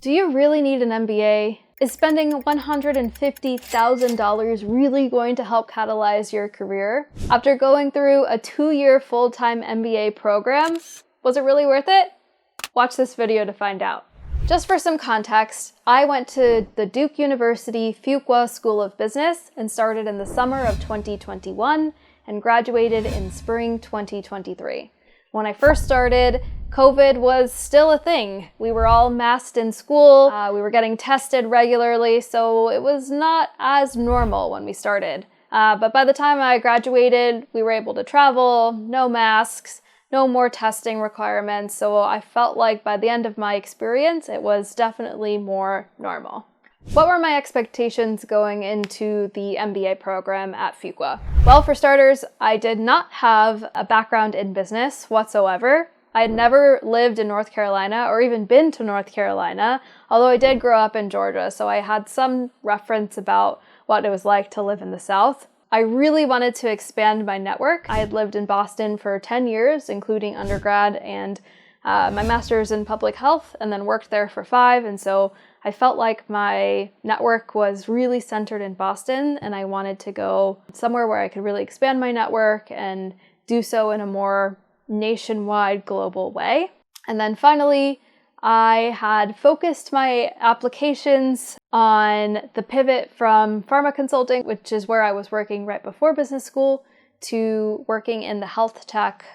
Do you really need an MBA? Is spending $150,000 really going to help catalyze your career? After going through a 2-year full-time MBA program, was it really worth it? Watch this video to find out. Just for some context, I went to the Duke University Fuqua School of Business and started in the summer of 2021 and graduated in spring 2023. When I first started, COVID was still a thing. We were all masked in school, we were getting tested regularly, so it was not as normal when we started. But by the time I graduated, we were able to travel, no masks, no more testing requirements, so I felt like by the end of my experience, it was definitely more normal. What were my expectations going into the MBA program at Fuqua? Well, for starters, I did not have a background in business whatsoever. I had never lived in North Carolina or even been to North Carolina, although I did grow up in Georgia, so I had some reference about what it was like to live in the South. I really wanted to expand my network. I had lived in Boston for 10 years, including undergrad and my master's in public health, and then worked there for 5, and so I felt like my network was really centered in Boston, and I wanted to go somewhere where I could really expand my network and do so in a more nationwide global way. And then finally, I had focused my applications on the pivot from pharma consulting, which is where I was working right before business school, to working in the health tech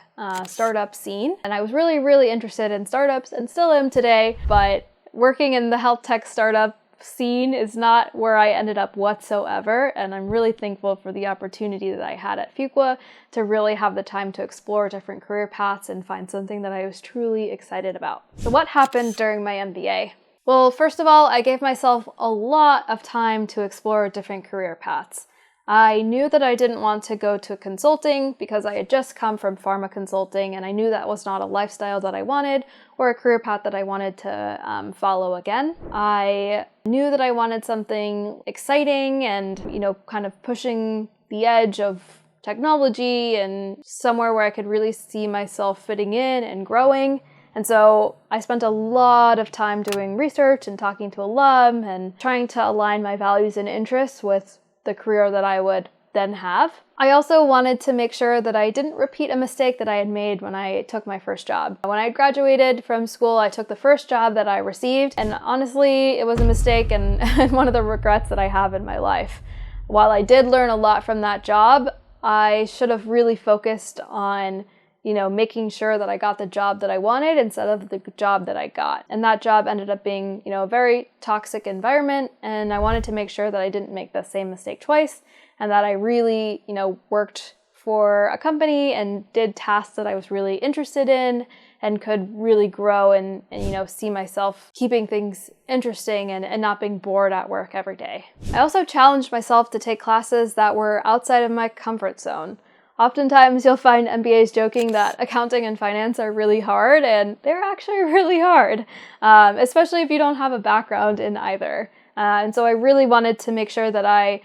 startup scene. And I was really, really interested in startups and still am today, but working in the health tech startup scene is not where I ended up whatsoever, and I'm really thankful for the opportunity that I had at Fuqua to really have the time to explore different career paths and find something that I was truly excited about. So what happened during my MBA? Well, first of all, I gave myself a lot of time to explore different career paths. I knew that I didn't want to go to consulting because I had just come from pharma consulting, and I knew that was not a lifestyle that I wanted or a career path that I wanted to follow again. I knew that I wanted something exciting and, kind of pushing the edge of technology and somewhere where I could really see myself fitting in and growing. And so I spent a lot of time doing research and talking to alum and trying to align my values and interests with the career that I would then have. I also wanted to make sure that I didn't repeat a mistake that I had made when I took my first job. When I graduated from school, I took the first job that I received, and honestly, it was a mistake and one of the regrets that I have in my life. While I did learn a lot from that job, I should have really focused on making sure that I got the job that I wanted instead of the job that I got. And that job ended up being, a very toxic environment, and I wanted to make sure that I didn't make the same mistake twice and that I really, worked for a company and did tasks that I was really interested in and could really grow and see myself keeping things interesting and not being bored at work every day. I also challenged myself to take classes that were outside of my comfort zone. Oftentimes you'll find MBAs joking that accounting and finance are really hard, and they're actually really hard, especially if you don't have a background in either. And so I really wanted to make sure that I,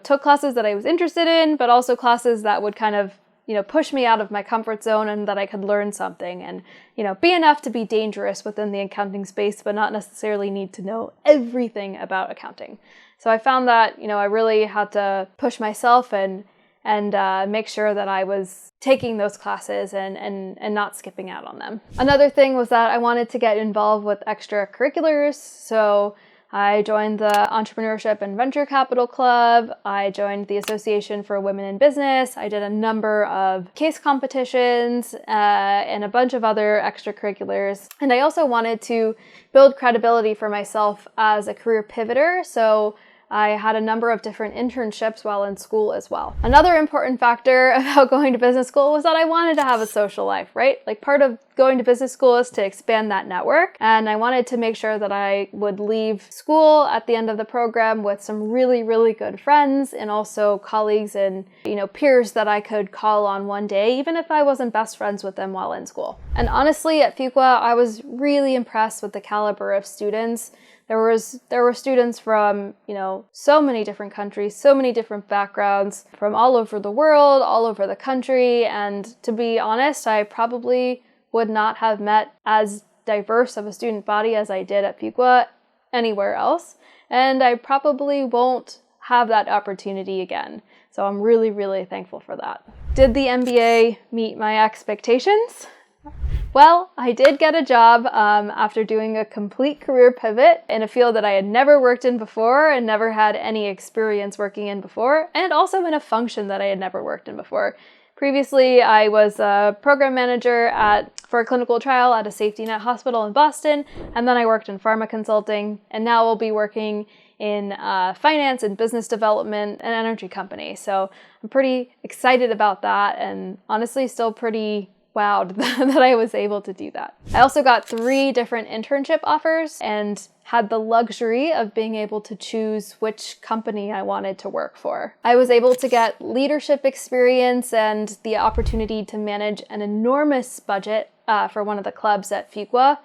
took classes that I was interested in, but also classes that would kind of, push me out of my comfort zone and that I could learn something and, be enough to be dangerous within the accounting space, but not necessarily need to know everything about accounting. So I found that, I really had to push myself and make sure that I was taking those classes and not skipping out on them. Another thing was that I wanted to get involved with extracurriculars, so I joined the Entrepreneurship and Venture Capital Club, I joined the Association for Women in Business, I did a number of case competitions and a bunch of other extracurriculars, and I also wanted to build credibility for myself as a career pivoter, so I had a number of different internships while in school as well. Another important factor about going to business school was that I wanted to have a social life, right? Like part of going to business school is to expand that network. And I wanted to make sure that I would leave school at the end of the program with some really, really good friends and also colleagues and, peers that I could call on one day, even if I wasn't best friends with them while in school. And honestly, at Fuqua, I was really impressed with the caliber of students. There were students from, so many different countries, so many different backgrounds from all over the world, all over the country. And to be honest, I probably would not have met as diverse of a student body as I did at Fuqua anywhere else, and I probably won't have that opportunity again. So I'm really, really thankful for that. Did the MBA meet my expectations? Well, I did get a job after doing a complete career pivot in a field that I had never worked in before and never had any experience working in before, and also in a function that I had never worked in before. Previously, I was a program manager for a clinical trial at a safety net hospital in Boston, and then I worked in pharma consulting, and now I'll be working in finance and business development and energy company. So I'm pretty excited about that, and honestly still pretty wowed that I was able to do that. I also got 3 different internship offers and had the luxury of being able to choose which company I wanted to work for. I was able to get leadership experience and the opportunity to manage an enormous budget for one of the clubs at Fuqua,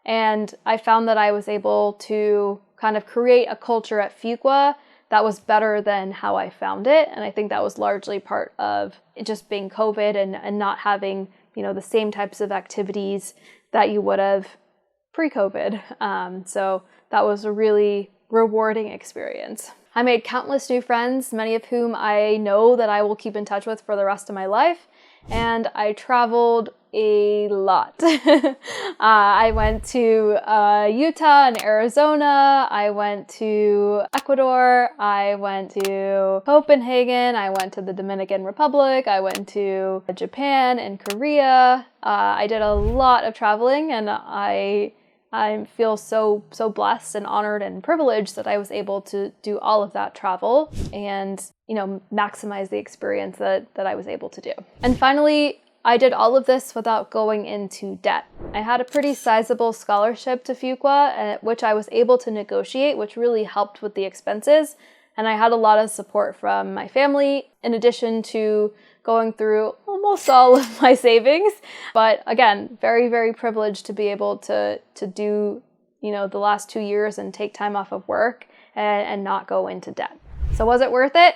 and I found that I was able to kind of create a culture at Fuqua that was better than how I found it, and I think that was largely part of it just being COVID and not having the same types of activities that you would have pre-COVID. So that was a really rewarding experience. I made countless new friends, many of whom I know that I will keep in touch with for the rest of my life. And I traveled a lot. I went to Utah and Arizona. I went to Ecuador. I went to Copenhagen. I went to the Dominican Republic. I went to Japan and Korea. I did a lot of traveling, and I feel so blessed and honored and privileged that I was able to do all of that travel and maximize the experience that I was able to do. And finally, I did all of this without going into debt. I had a pretty sizable scholarship to Fuqua, which I was able to negotiate, which really helped with the expenses. And I had a lot of support from my family, in addition to going through almost all of my savings. But again, very, very privileged to be able to do, the last 2 years and take time off of work and not go into debt. So was it worth it?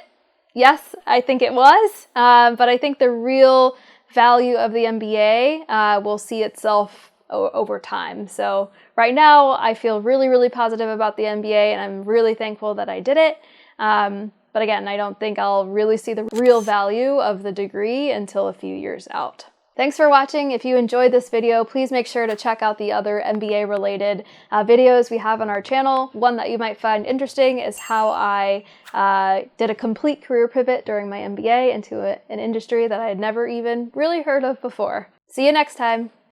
Yes, I think it was. But I think the real value of the MBA will see itself over time. So right now, I feel really, really positive about the MBA, and I'm really thankful that I did it. But again, I don't think I'll really see the real value of the degree until a few years out. Thanks for watching. If you enjoyed this video, please make sure to check out the other MBA related videos we have on our channel. One that you might find interesting is how I did a complete career pivot during my MBA into an industry that I had never even really heard of before. See you next time.